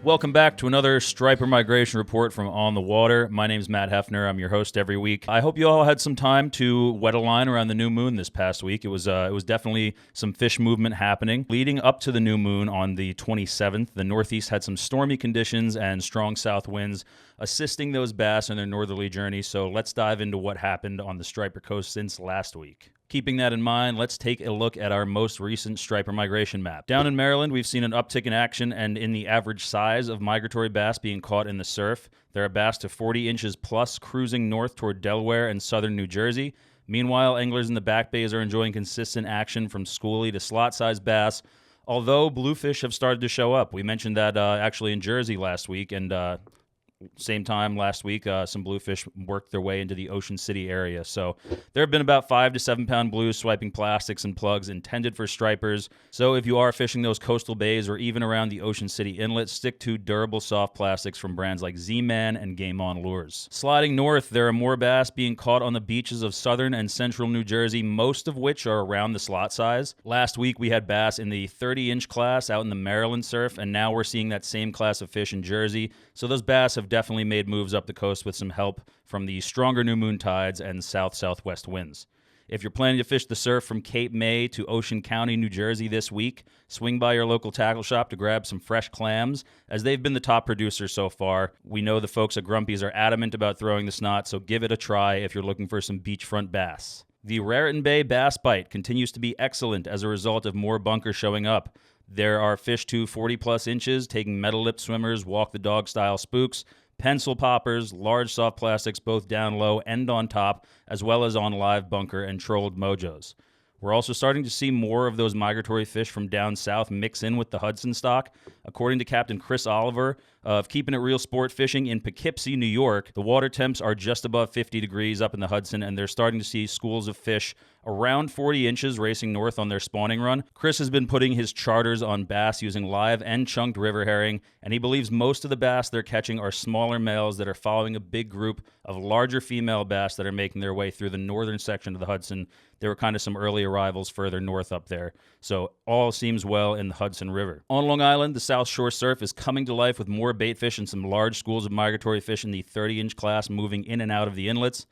Welcome back to another Striper Migration Report from On the Water. My name's Matt Haeffner. I'm your host every week. I hope you all had some time to wet a line around the new moon this past week. It was definitely some fish movement happening. Leading up to the new moon on the 27th, the Northeast had some stormy conditions and strong south winds assisting those bass in their northerly journey. So let's dive into what happened on the Striper Coast since last week. Keeping that in mind, let's take a look at our most recent striper migration map. Down in Maryland, we've seen an uptick in action and in the average size of migratory bass being caught in the surf. There are bass to 40 inches plus cruising north toward Delaware and southern New Jersey. Meanwhile, anglers in the back bays are enjoying consistent action from schoolie to slot-sized bass, although bluefish have started to show up. We mentioned that actually in Jersey last week, and same time last week, some bluefish worked their way into the Ocean City area. So there have been about 5 to 7 pound blues swiping plastics and plugs intended for stripers. So if you are fishing those coastal bays or even around the Ocean City inlet, stick to durable soft plastics from brands like Z-Man and Game On Lures. Sliding north, there are more bass being caught on the beaches of southern and central New Jersey, most of which are around the slot size. Last week, we had bass in the 30-inch class out in the Maryland surf, and now we're seeing that same class of fish in Jersey. So those bass have definitely made moves up the coast with some help from the stronger new moon tides and south-southwest winds. If you're planning to fish the surf from Cape May to Ocean County, New Jersey this week, swing by your local tackle shop to grab some fresh clams, as they've been the top producers so far. We know the folks at Grumpy's are adamant about throwing the snot, so give it a try if you're looking for some beachfront bass. The Raritan Bay bass bite continues to be excellent as a result of more bunker showing up. There are fish to 40-plus inches taking metal-lipped swimmers, walk-the-dog style spooks, pencil poppers, large soft plastics both down low and on top, as well as on live bunker and trolled mojos. We're also starting to see more of those migratory fish from down south mix in with the Hudson stock. According to Captain Chris Oliver of Keeping It Real Sport Fishing in Poughkeepsie, New York, the water temps are just above 50 degrees up in the Hudson, and they're starting to see schools of fish around 40 inches racing north on their spawning run. Chris has been putting his charters on bass using live and chunked river herring, and he believes most of the bass they're catching are smaller males that are following a big group of larger female bass that are making their way through the northern section of the Hudson. There were kind of some early arrivals further north up there, so all seems well in the Hudson River. On Long Island, the South Shore surf is coming to life with more bait fish and some large schools of migratory fish in the 30-inch class moving in and out of the inlets.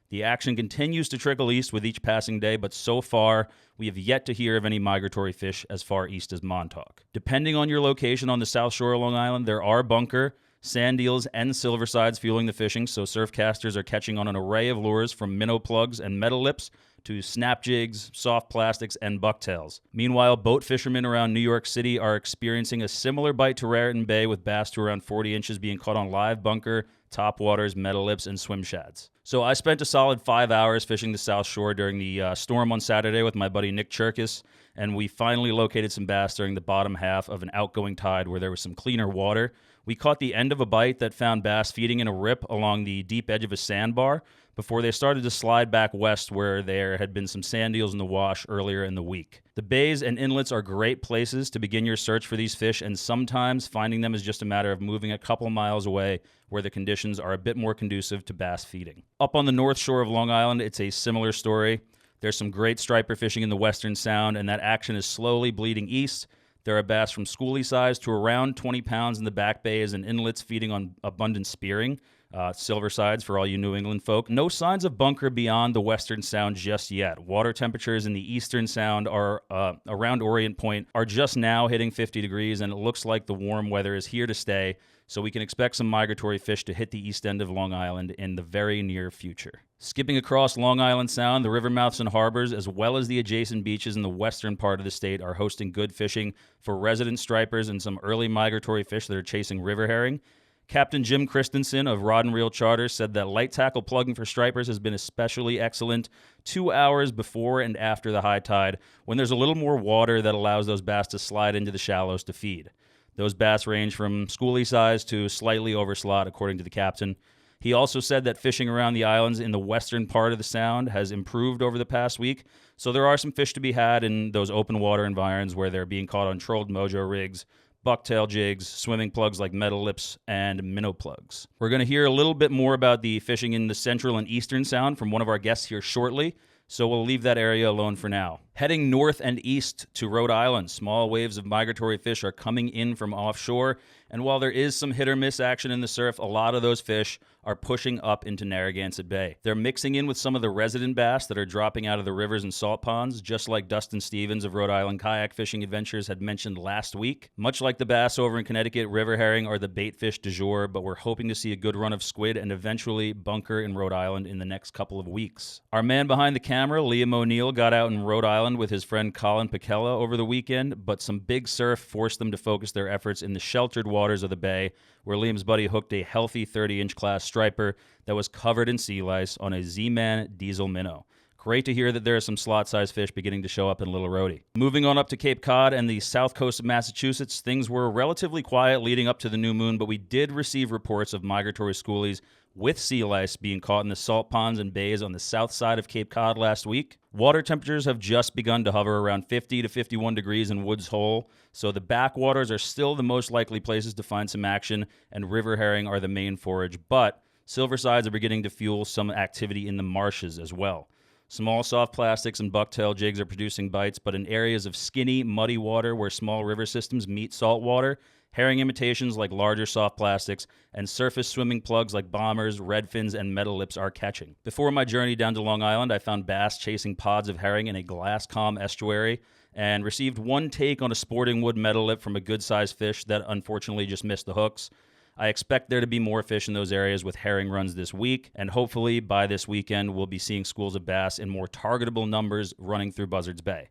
The action continues to trickle east with each passing day, but so far, we have yet to hear of any migratory fish as far east as Montauk. Depending on your location on the South Shore of Long Island, there are bunker, sand eels, and silversides fueling the fishing, so surf casters are catching on an array of lures from minnow plugs and metal lips to snap jigs, soft plastics, and bucktails. Meanwhile, boat fishermen around New York City are experiencing a similar bite to Raritan Bay with bass to around 40 inches being caught on live bunker, top waters, metal lips, and swim shads. So I spent a solid 5 hours fishing the South Shore during the storm on Saturday with my buddy Nick Cherkis, and we finally located some bass during the bottom half of an outgoing tide where there was some cleaner water. We caught the end of a bite that found bass feeding in a rip along the deep edge of a sandbar before they started to slide back west where there had been some sand eels in the wash earlier in the week. The bays and inlets are great places to begin your search for these fish, and sometimes finding them is just a matter of moving a couple miles away where the conditions are a bit more conducive to bass feeding. Up on the north shore of Long Island, it's a similar story. There's some great striper fishing in the Western Sound, and that action is slowly bleeding east. There are bass from schoolie size to around 20 pounds in the back bays and inlets feeding on abundant spearing. Silversides for all you New England folk. No signs of bunker beyond the Western Sound just yet. Water temperatures in the Eastern Sound are around Orient Point are just now hitting 50 degrees, and it looks like the warm weather is here to stay, so we can expect some migratory fish to hit the east end of Long Island in the very near future. Skipping across Long Island Sound, the river mouths and harbors, as well as the adjacent beaches in the western part of the state, are hosting good fishing for resident stripers and some early migratory fish that are chasing river herring. Captain Jim Christensen of Rod and Reel Charters said that light tackle plugging for stripers has been especially excellent 2 hours before and after the high tide, when there's a little more water that allows those bass to slide into the shallows to feed. Those bass range from schoolie size to slightly over slot, according to the captain. He also said that fishing around the islands in the western part of the Sound has improved over the past week, so there are some fish to be had in those open water environs where they're being caught on trolled mojo rigs, bucktail jigs, swimming plugs like metal lips, and minnow plugs. We're going to hear a little bit more about the fishing in the central and eastern Sound from one of our guests here shortly, so we'll leave that area alone for now. Heading north and east to Rhode Island, small waves of migratory fish are coming in from offshore, And while there is some hit or miss action in the surf, a lot of those fish are pushing up into Narragansett Bay. They're mixing in with some of the resident bass that are dropping out of the rivers and salt ponds, just like Dustin Stevens of Rhode Island Kayak Fishing Adventures had mentioned last week. Much like the bass over in Connecticut, river herring are the bait fish du jour, but we're hoping to see a good run of squid and eventually bunker in Rhode Island in the next couple of weeks. Our man behind the camera, Liam O'Neill, got out in Rhode Island with his friend Colin Picella over the weekend, but some big surf forced them to focus their efforts in the sheltered waters of the bay, where Liam's buddy hooked a healthy 30-inch class striper that was covered in sea lice on a Z-Man diesel minnow. Great to hear that there are some slot-sized fish beginning to show up in Little Rhodey. Moving on up to Cape Cod and the south coast of Massachusetts, things were relatively quiet leading up to the new moon, but we did receive reports of migratory schoolies with sea lice being caught in the salt ponds and bays on the south side of Cape Cod last week. Water temperatures have just begun to hover around 50 to 51 degrees in Woods Hole, so the backwaters are still the most likely places to find some action, and river herring are the main forage, but silversides are beginning to fuel some activity in the marshes as well. Small soft plastics and bucktail jigs are producing bites, but in areas of skinny, muddy water where small river systems meet salt water, herring imitations like larger soft plastics and surface swimming plugs like bombers, redfins, and metal lips are catching. Before my journey down to Long Island, I found bass chasing pods of herring in a glass calm estuary and received one take on a sporting wood metal lip from a good-sized fish that unfortunately just missed the hooks. I expect there to be more fish in those areas with herring runs this week, and hopefully by this weekend we'll be seeing schools of bass in more targetable numbers running through Buzzards Bay.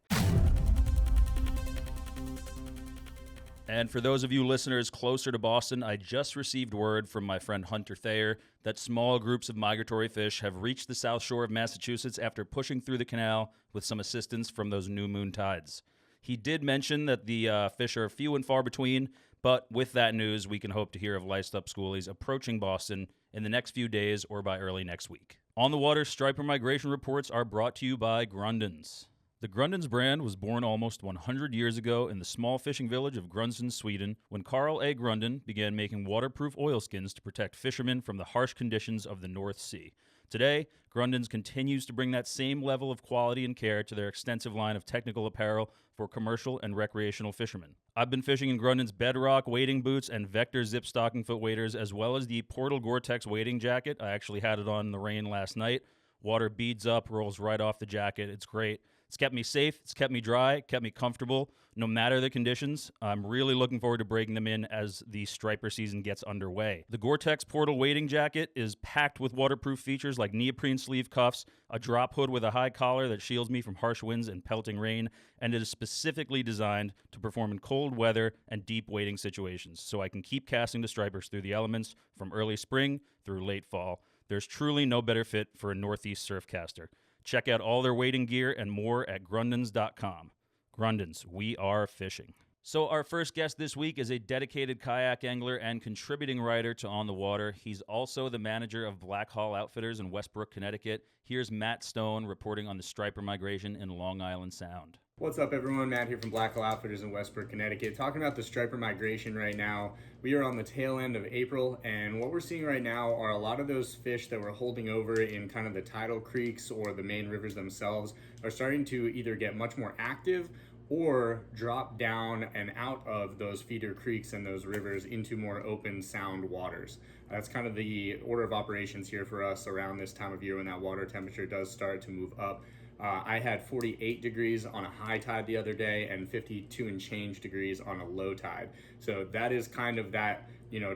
And for those of you listeners closer to Boston, I just received word from my friend Hunter Thayer that small groups of migratory fish have reached the south shore of Massachusetts after pushing through the canal with some assistance from those new moon tides. He did mention that the fish are few and far between, but with that news, we can hope to hear of laced-up schoolies approaching Boston in the next few days or by early next week. On the Water striper migration reports are brought to you by Grundens. The Grundens brand was born almost 100 years ago in the small fishing village of Grundsen, Sweden, when Carl A. Grunden began making waterproof oilskins to protect fishermen from the harsh conditions of the North Sea. Today, Grundens continues to bring that same level of quality and care to their extensive line of technical apparel for commercial and recreational fishermen. I've been fishing in Grundens Bedrock wading boots and Vector zip stocking foot waders, as well as the Portal Gore-Tex wading jacket. I actually had it on in the rain last night. Water beads up, rolls right off the jacket. It's great. It's kept me safe, it's kept me dry, kept me comfortable, no matter the conditions. I'm really looking forward to breaking them in as the striper season gets underway. The Gore-Tex Portal wading jacket is packed with waterproof features like neoprene sleeve cuffs, a drop hood with a high collar that shields me from harsh winds and pelting rain, and it is specifically designed to perform in cold weather and deep wading situations, so I can keep casting the stripers through the elements from early spring through late fall. There's truly no better fit for a Northeast surf caster. Check out all their wading gear and more at grundens.com. Grundens, we are fishing. So our first guest this week is a dedicated kayak angler and contributing writer to On the Water. He's also the manager of Black Hall Outfitters in Westbrook, Connecticut. Here's Matt Stone reporting on the striper migration in Long Island Sound. What's up, everyone? Matt here from Black Hall Outfitters in Westbrook, Connecticut. Talking about the striper migration right now. We are on the tail end of April, and what we're seeing right now are a lot of those fish that were holding over in kind of the tidal creeks or the main rivers themselves are starting to either get much more active or drop down and out of those feeder creeks and those rivers into more open sound waters. That's kind of the order of operations here for us around this time of year when that water temperature does start to move up. I had 48 degrees on a high tide the other day and 52 and change degrees on a low tide. So that is kind of that,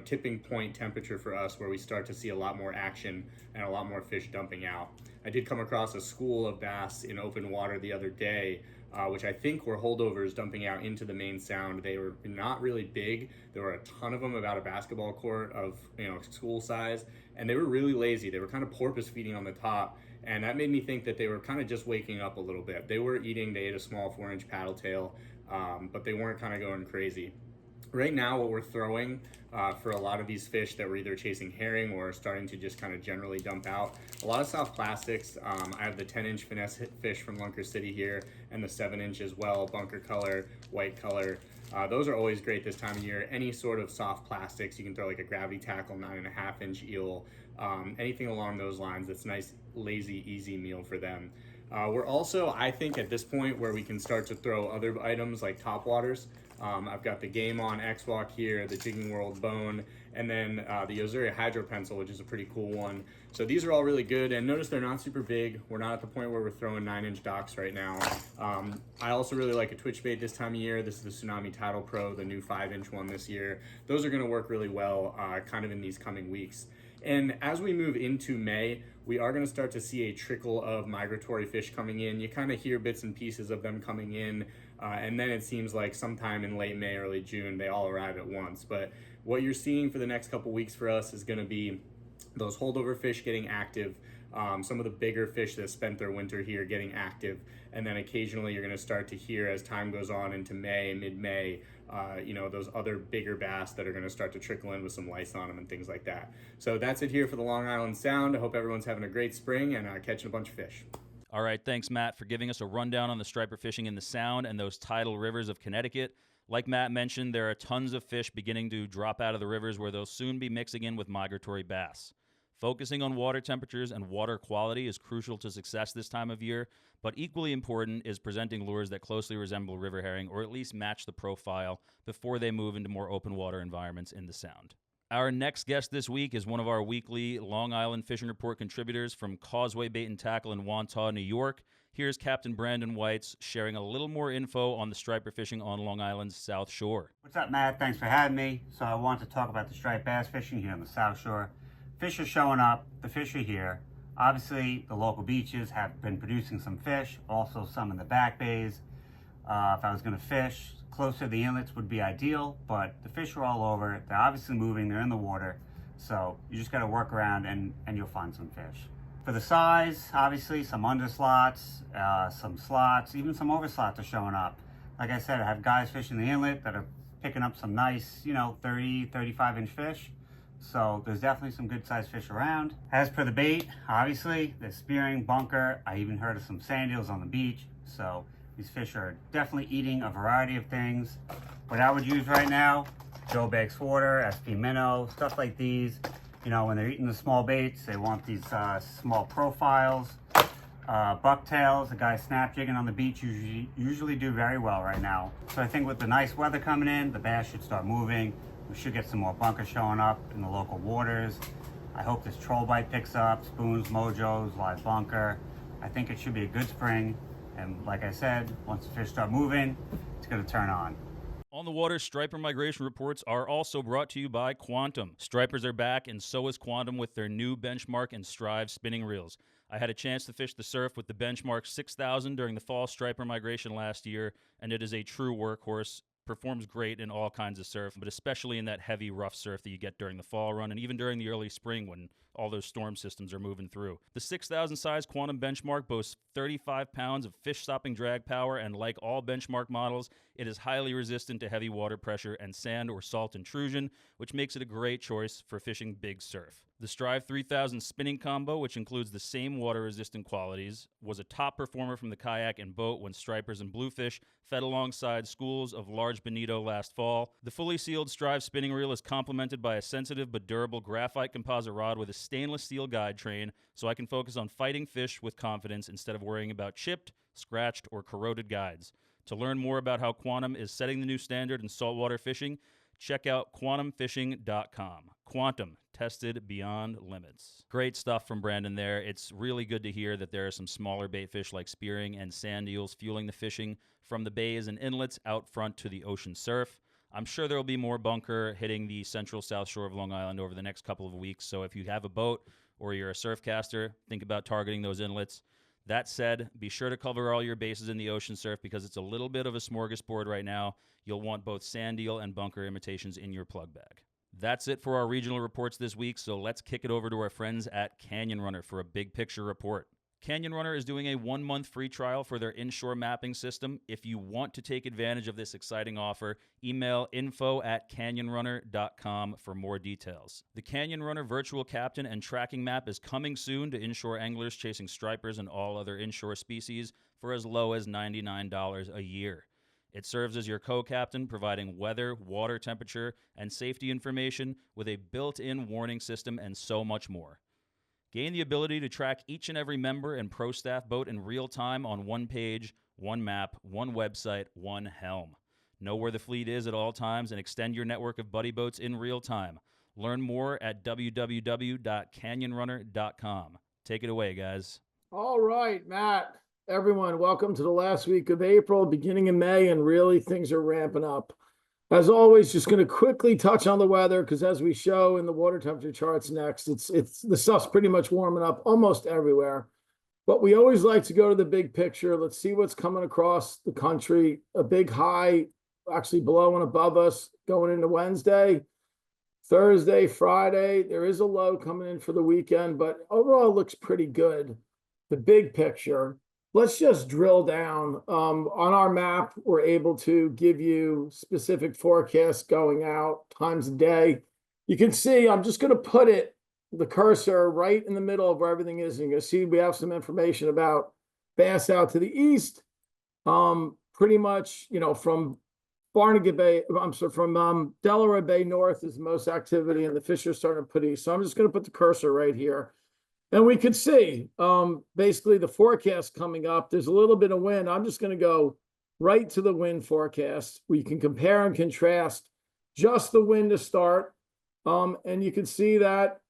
tipping point temperature for us where we start to see a lot more action and a lot more fish dumping out. I did come across a school of bass in open water the other day, which I think were holdovers dumping out into the main sound. They were not really big. There were a ton of them, about a basketball court of, school size, and they were really lazy. They were kind of porpoise feeding on the top. And that made me think that they were kind of just waking up a little bit. They were eating, they ate a small 4-inch paddle tail, but they weren't kind of going crazy. Right now, what we're throwing for a lot of these fish that were either chasing herring or starting to just kind of generally dump out, a lot of soft plastics. I have the 10-inch finesse fish from Lunker City here and the 7-inch as well, bunker color, white color. Those are always great this time of year. Any sort of soft plastics, you can throw like a gravity tackle 9.5-inch eel, anything along those lines. That's nice, lazy, easy meal for them. We're also, I think, at this point where we can start to throw other items like topwaters. I've got the Game On X-Walk here, the Jigging World Bone, and then the Ozuri Hydro Pencil, which is a pretty cool one. So these are all really good, and notice they're not super big. We're not at the point where we're throwing 9-inch docks right now. I also really like a twitch bait this time of year. This is the Tsunami Tidal Pro, the new 5-inch one this year. Those are going to work really well kind of in these coming weeks. And as we move into May, we are going to start to see a trickle of migratory fish coming in. You kind of hear bits and pieces of them coming in, and then it seems like sometime in late May, early June, they all arrive at once. But what you're seeing for the next couple weeks for us is going to be those holdover fish getting active, some of the bigger fish that spent their winter here getting active, and then occasionally you're going to start to hear as time goes on into May, mid-May, those other bigger bass that are going to start to trickle in with some lice on them and things like that. So that's it here for the Long Island Sound. I hope everyone's having a great spring and catching a bunch of fish. All right, thanks, Matt, for giving us a rundown on the striper fishing in the Sound and those tidal rivers of Connecticut. Like Matt mentioned, there are tons of fish beginning to drop out of the rivers where they'll soon be mixing in with migratory bass. Focusing on water temperatures and water quality is crucial to success this time of year, but equally important is presenting lures that closely resemble river herring or at least match the profile before they move into more open water environments in the Sound. Our next guest this week is one of our weekly Long Island Fishing Report contributors from Causeway Bait and Tackle in Wantagh, New York. Here's Captain Brandon Weitz sharing a little more info on the striper fishing on Long Island's South Shore. What's up, Matt? Thanks for having me. So I want to talk about the striped bass fishing here on the South Shore. Fish are showing up, the fish are here. Obviously, the local beaches have been producing some fish, also some in the back bays. If I was going to fish, closer to the inlets would be ideal, but the fish are all over. They're obviously moving, they're in the water. So you just got to work around and you'll find some fish. For the size, obviously, some underslots, some slots, even some overslots are showing up. Like I said, I have guys fishing the inlet that are picking up some nice, 30, 35-inch fish. So there's definitely some good sized fish around. As per the bait, obviously, there's spearing, bunker. I even heard of some sand eels on the beach. So these fish are definitely eating a variety of things. What I would use right now, Joe Baggs Water, SP Minnow, stuff like these. When they're eating the small baits, they want these small profiles. Bucktails, the guys snap jigging on the beach usually do very well right now. So I think with the nice weather coming in, the bass should start moving. We should get some more bunker showing up in the local waters. I hope this troll bite picks up, spoons, mojos, live bunker. I think it should be a good spring. And like I said, once the fish start moving, it's going to turn on. On the Water striper migration reports are also brought to you by Quantum. Stripers are back, and so is Quantum with their new Benchmark and Strive spinning reels. I had a chance to fish the surf with the Benchmark 6000 during the fall striper migration last year, and it is a true workhorse. Performs great in all kinds of surf, but especially in that heavy, rough surf that you get during the fall run and even during the early spring when all those storm systems are moving through. The 6,000 size Quantum Benchmark boasts 35 pounds of fish-stopping drag power, and like all Benchmark models, it is highly resistant to heavy water pressure and sand or salt intrusion, which makes it a great choice for fishing big surf. The Strive 3000 spinning combo, which includes the same water-resistant qualities, was a top performer from the kayak and boat when stripers and bluefish fed alongside schools of large bonito last fall. The fully sealed Strive spinning reel is complemented by a sensitive but durable graphite composite rod with a stainless steel guide train, so I can focus on fighting fish with confidence instead of worrying about chipped, scratched, or corroded guides. To learn more about how Quantum is setting the new standard in saltwater fishing, check out quantumfishing.com. Quantum, tested beyond limits. Great stuff from Brandon there. It's really good to hear that there are some smaller bait fish like spearing and sand eels fueling the fishing from the bays and inlets out front to the ocean surf. I'm sure there will be more bunker hitting the central South Shore of Long Island over the next couple of weeks, so if you have a boat or you're a surf caster, think about targeting those inlets. That said, be sure to cover all your bases in the ocean surf because it's a little bit of a smorgasbord right now. You'll want both sand eel and bunker imitations in your plug bag. That's it for our regional reports this week, so let's kick it over to our friends at Canyon Runner for a big picture report. Canyon Runner is doing a 1-month free trial for their inshore mapping system. If you want to take advantage of this exciting offer, email info@canyonrunner.com for more details. The Canyon Runner virtual captain and tracking map is coming soon to inshore anglers chasing stripers and all other inshore species for as low as $99 a year. It serves as your co-captain, providing weather, water temperature, and safety information with a built-in warning system and so much more. Gain the ability to track each and every member and pro staff boat in real time on one page, one map, one website, one helm. Know where the fleet is at all times and extend your network of buddy boats in real time. Learn more at www.canyonrunner.com. Take it away, guys. All right, Matt. Everyone, welcome to the last week of April, beginning of May, and really things are ramping up. As always, just going to quickly touch on the weather because as we show in the water temperature charts next, it's the stuff's pretty much warming up almost everywhere. But we always like to go to the big picture. Let's see what's coming across the country. A big high actually below and above us going into Wednesday, Thursday, Friday. There is a low coming in for the weekend, but overall it looks pretty good. The big picture. Let's just drill down. On our map, we're able to give you specific forecasts going out, times a day. You can see, I'm just going to put the cursor right in the middle of where everything is. And you're going to see we have some information about bass out to the east. Pretty much, from Barnegat Bay, from Delaware Bay north is the most activity, and the fish are starting to put east. So I'm just going to put the cursor right here. And we could see basically the forecast coming up. There's a little bit of wind. I'm just going to go right to the wind forecast. We can compare and contrast just the wind to start. And you can see that.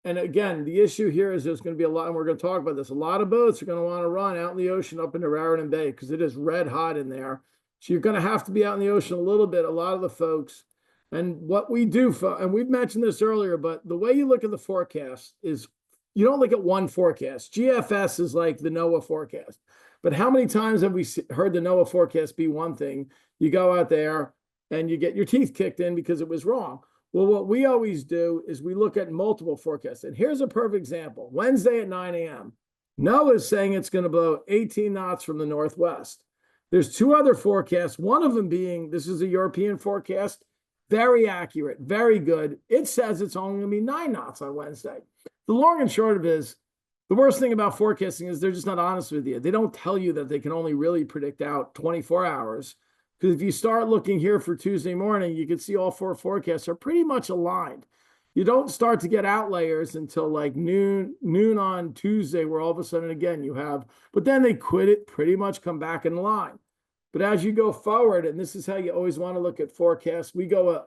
And again, the issue here is there's going to be a lot, and we're going to talk about this. A lot of boats are going to want to run out in the ocean up into Raritan Bay because it is red hot in there. So you're going to have to be out in the ocean a little bit, a lot of the folks. And what we do, and we've mentioned this earlier, but the way you look at the forecast is you don't look at one forecast. GFS is like the NOAA forecast. But how many times have we heard the NOAA forecast be one thing? You go out there and you get your teeth kicked in because it was wrong. Well, what we always do is we look at multiple forecasts. And here's a perfect example. Wednesday at 9 a.m. NOAA is saying it's going to blow 18 knots from the northwest. There's two other forecasts, one of them being, this is a European forecast, very accurate, very good. It says it's only going to be 9 knots on Wednesday. The long and short of it is, the worst thing about forecasting is they're just not honest with you. They don't tell you that they can only really predict out 24 hours. Because if you start looking here for Tuesday morning, you can see all four forecasts are pretty much aligned. You don't start to get outliers until like noon on Tuesday, where all of a sudden again you have, but then they quit it, pretty much come back in line. But as you go forward, and this is how you always want to look at forecasts, we go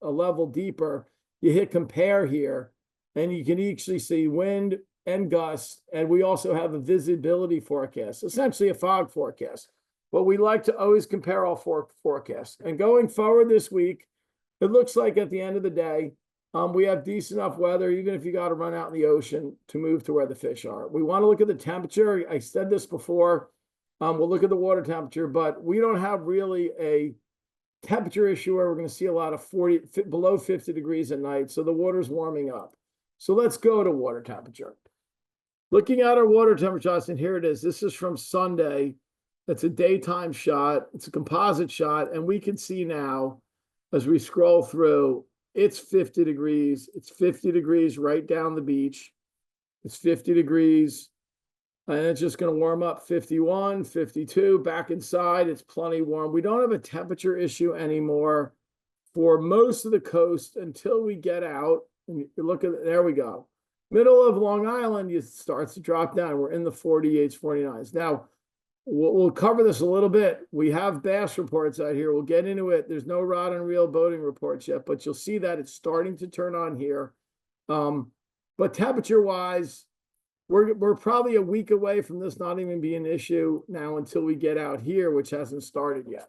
a level deeper. You hit compare here, and you can actually see wind and gusts, and we also have a visibility forecast, essentially a fog forecast. But we like to always compare all four forecasts. And going forward this week, it looks like at the end of the day, we have decent enough weather, even if you got to run out in the ocean to move to where the fish are. We want to look at the temperature. I said this before. We'll look at the water temperature, but we don't have really a temperature issue where we're going to see a lot of below 50 degrees at night. So the water's warming up. So let's go to water temperature. Looking at our water temperature, and here it is. This is from Sunday. It's a daytime shot. It's a composite shot. And we can see now, as we scroll through, it's 50 degrees. It's 50 degrees right down the beach. It's 50 degrees. And it's just going to warm up 51, 52. Back inside, it's plenty warm. We don't have a temperature issue anymore for most of the coast until we get out. And you look at, there we go. Middle of Long Island, it starts to drop down. We're in the 48s, 49s. Now, we'll cover this a little bit. We have bass reports out here. We'll get into it. There's no rod and reel boating reports yet, but you'll see that it's starting to turn on here. But temperature-wise, we're probably a week away from this not even being an issue now until we get out here, which hasn't started yet.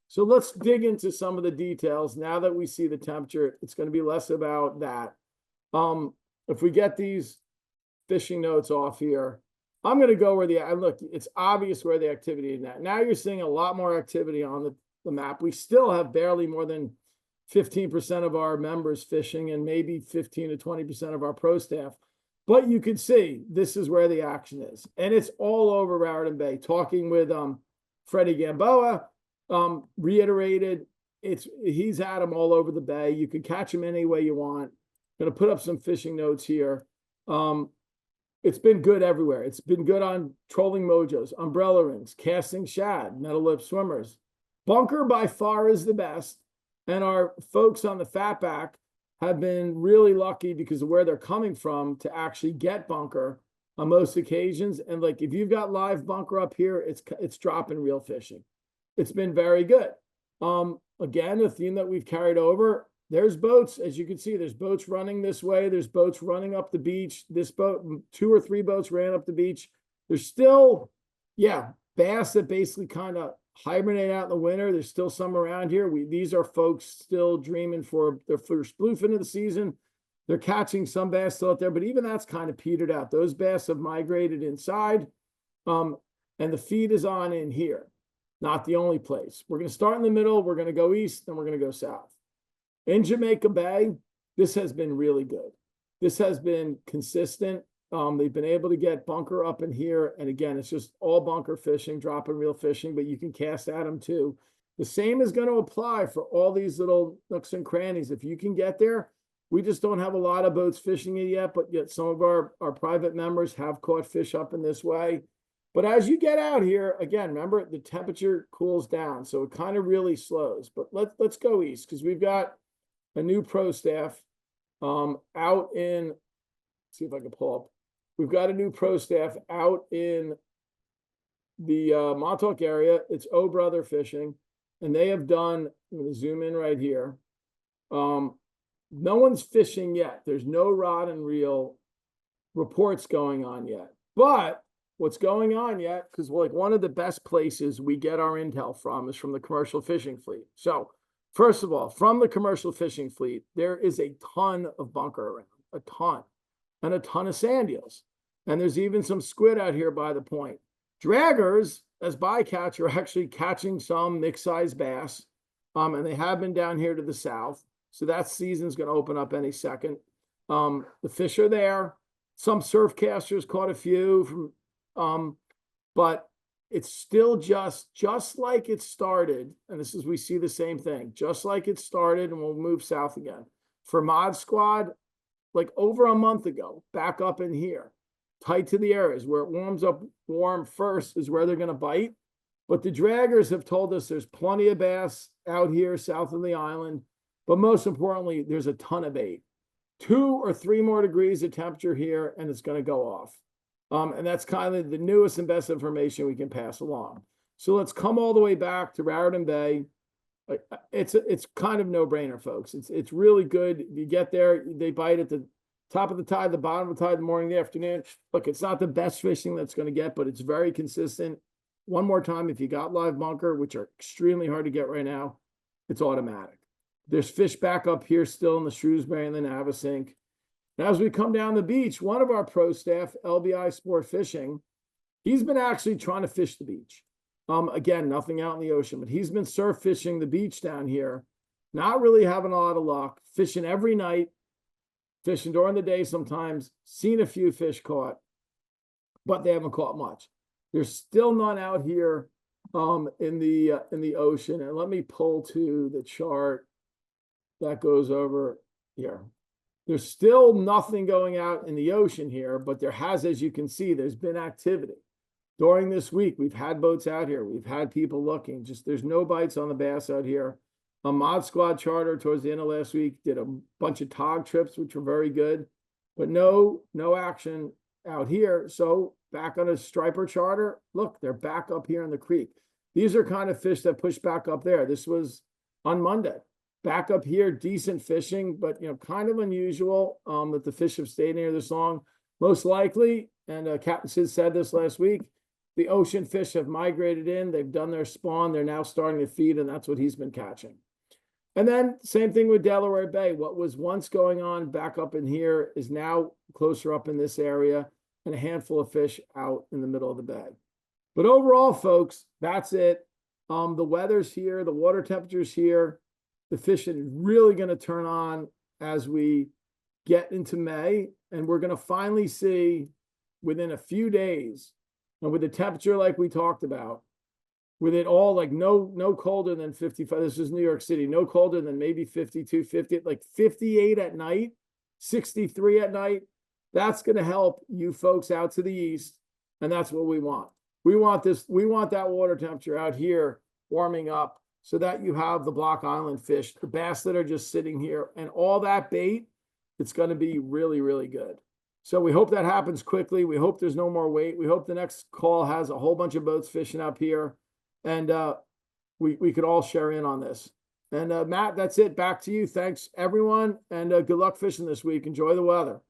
So let's dig into some of the details. Now that we see the temperature, it's going to be less about that. If we get these fishing notes off here, I'm going to go where look, it's obvious where the activity is at. Now you're seeing a lot more activity on the map. We still have barely more than 15% of our members fishing and maybe 15 to 20% of our pro staff. But you can see this is where the action is. And it's all over Raritan Bay. Talking with Freddie Gamboa, reiterated, he's at them all over the bay. You can catch them any way you want. Going to put up some fishing notes here. It's been good everywhere. It's been good on trolling mojos, umbrella rings, casting shad, metal lip swimmers. Bunker by far is the best. And our folks on the fatback have been really lucky because of where they're coming from to actually get bunker on most occasions. And like, if you've got live bunker up here, it's dropping reel fishing. It's been very good. Again, a theme that we've carried over, there's boats, as you can see, there's boats running this way. There's boats running up the beach. This boat, 2 or 3 boats ran up the beach. There's still, bass that basically kind of hibernate out in the winter. There's still some around here. These are folks still dreaming for their first bluefin of the season. They're catching some bass still out there, but even that's kind of petered out. Those bass have migrated inside, and the feed is on in here. Not the only place. We're going to start in the middle. We're going to go east, then we're going to go south. In Jamaica Bay, this has been really good. This has been consistent. They've been able to get bunker up in here. And again, it's just all bunker fishing, drop and reel fishing, but you can cast at them too. The same is going to apply for all these little nooks and crannies. If you can get there, we just don't have a lot of boats fishing it yet, but yet some of our private members have caught fish up in this way. But as you get out here, again, remember the temperature cools down, so it kind of really slows. But let's go east because we've got a new pro staff out in, see if I can pull up. We've got a new pro staff out in the Montauk area. It's O Brother Fishing, and they have done, I'm going to zoom in right here. No one's fishing yet. There's no rod and reel reports going on yet. But what's going on yet, because like one of the best places we get our intel from is from the commercial fishing fleet. So first of all, from the commercial fishing fleet, there is a ton of bunker around, a ton, and a ton of sand eels. And there's even some squid out here by the point. Draggers, as bycatch, are actually catching some mixed-sized bass, and they have been down here to the south. So that season's going to open up any second. The fish are there. Some surf casters caught a few from, but it's still just like it started. And this is, we see the same thing, just like it started, and we'll move south again. For Mod Squad, like over a month ago, back up in here, tight to the areas where it warms up warm first is where they're going to bite. But the draggers have told us there's plenty of bass out here south of the island. But most importantly, there's a ton of bait. 2 or 3 more degrees of temperature here, and it's going to go off. And that's kind of the newest and best information we can pass along. So let's come all the way back to Raritan Bay. It's kind of no-brainer, folks. It's really good. You get there, they bite at the top of the tide, the bottom of the tide, the morning, the afternoon. Look, it's not the best fishing that's going to get, but it's very consistent. One more time, if you got live bunker, which are extremely hard to get right now, it's automatic. There's fish back up here still in the Shrewsbury and the Navasink. Now, as we come down the beach, one of our pro staff, LBI Sport Fishing, he's been actually trying to fish the beach. Again, nothing out in the ocean, but he's been surf fishing the beach down here, not really having a lot of luck, fishing every night, fishing during the day sometimes, seen a few fish caught, but they haven't caught much. There's still none out here in the ocean. And let me pull to the chart that goes over here. There's still nothing going out in the ocean here, but there has, as you can see, there's been activity. During this week, we've had boats out here. We've had people looking. Just there's no bites on the bass out here. A Mod Squad charter towards the end of last week did a bunch of tog trips, which were very good, but no action out here. So back on a striper charter, look, they're back up here in the creek. These are kind of fish that push back up there. This was on Monday. Back up here, decent fishing, but kind of unusual that the fish have stayed here this long. Most likely, and Captain Sid said this last week, the ocean fish have migrated in. They've done their spawn. They're now starting to feed, and that's what he's been catching. And then same thing with Delaware Bay. What was once going on back up in here is now closer up in this area, and a handful of fish out in the middle of the bay. But overall, folks, that's it. The weather's here. The water temperature's here. The fishing is really going to turn on as we get into May, and we're going to finally see within a few days, and with the temperature like we talked about, with it all like no colder than 55. This is New York City. No colder than maybe 52, 50, like 58 at night, 63 at night. That's going to help you folks out to the east, and that's what we want. We want this. We want that water temperature out here warming up so that you have the Block Island fish, the bass that are just sitting here, and all that bait. It's going to be really, really good. So we hope that happens quickly. We hope there's no more wait. We hope the next call has a whole bunch of boats fishing up here, and we could all share in on this. And Matt, that's it. Back to you. Thanks, everyone, and good luck fishing this week. Enjoy the weather.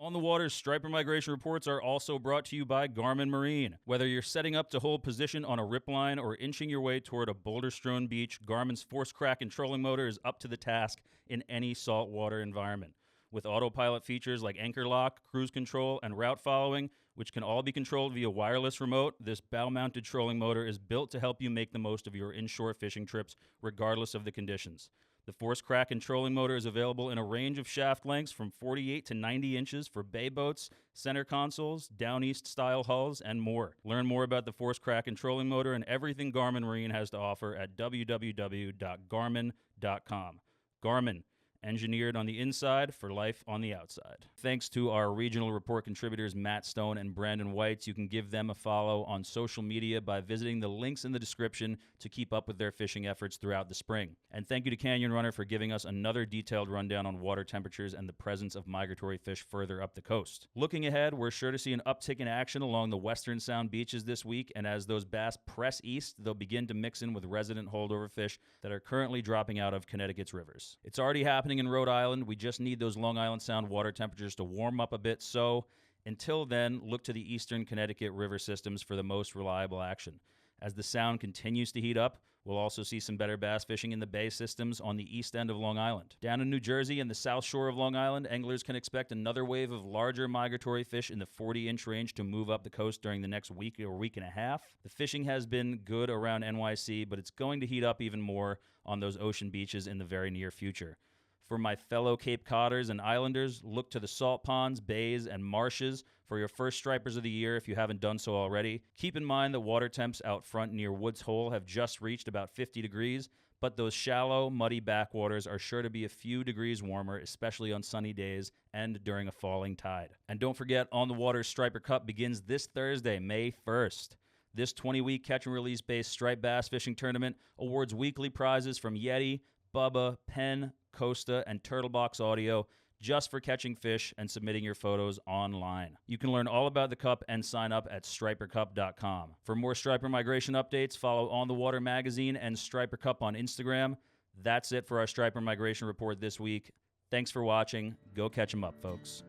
On the Water's striper migration reports are also brought to you by Garmin Marine. Whether you're setting up to hold position on a rip line or inching your way toward a boulder-strewn beach, Garmin's force crack and trolling motor is up to the task in any saltwater environment. With autopilot features like anchor lock, cruise control, and route following, which can all be controlled via wireless remote, this bow-mounted trolling motor is built to help you make the most of your inshore fishing trips, regardless of the conditions. The force crack and trolling motor is available in a range of shaft lengths from 48 to 90 inches for bay boats, center consoles, down east style hulls, and more. Learn more about the force crack and trolling motor and everything Garmin Marine has to offer at www.garmin.com. Garmin, engineered on the inside for life on the outside. Thanks to our regional report contributors Matt Stone and Brandon Weitz. You can give them a follow on social media by visiting the links in the description to keep up with their fishing efforts throughout the spring. And thank you to Canyon Runner for giving us another detailed rundown on water temperatures and the presence of migratory fish further up the coast. Looking ahead, we're sure to see an uptick in action along the Western Sound beaches this week, and as those bass press east, they'll begin to mix in with resident holdover fish that are currently dropping out of Connecticut's rivers. It's already happening in Rhode Island. We just need those Long Island Sound water temperatures to warm up a bit, so until then, look to the eastern Connecticut river systems for the most reliable action. As the Sound continues to heat up, we'll also see some better bass fishing in the bay systems on the east end of Long Island. Down in New Jersey and the south shore of Long Island, anglers can expect another wave of larger migratory fish in the 40-inch range to move up the coast during the next week or week and a half. The fishing has been good around NYC, but it's going to heat up even more on those ocean beaches in the very near future. For my fellow Cape Codders and Islanders, look to the salt ponds, bays, and marshes for your first stripers of the year if you haven't done so already. Keep in mind that water temps out front near Woods Hole have just reached about 50 degrees, but those shallow, muddy backwaters are sure to be a few degrees warmer, especially on sunny days and during a falling tide. And don't forget, On the Water's Striper Cup begins this Thursday, May 1st. This 20-week catch-and-release-based striped bass fishing tournament awards weekly prizes from Yeti, Bubba, Penn, Costa, and Turtlebox Audio just for catching fish and submitting your photos online. You can learn all about the cup and sign up at stripercup.com. For more striper migration updates, follow On the Water Magazine and Striper Cup on Instagram. That's it for our striper migration report this week. Thanks for watching. Go catch 'em up, folks.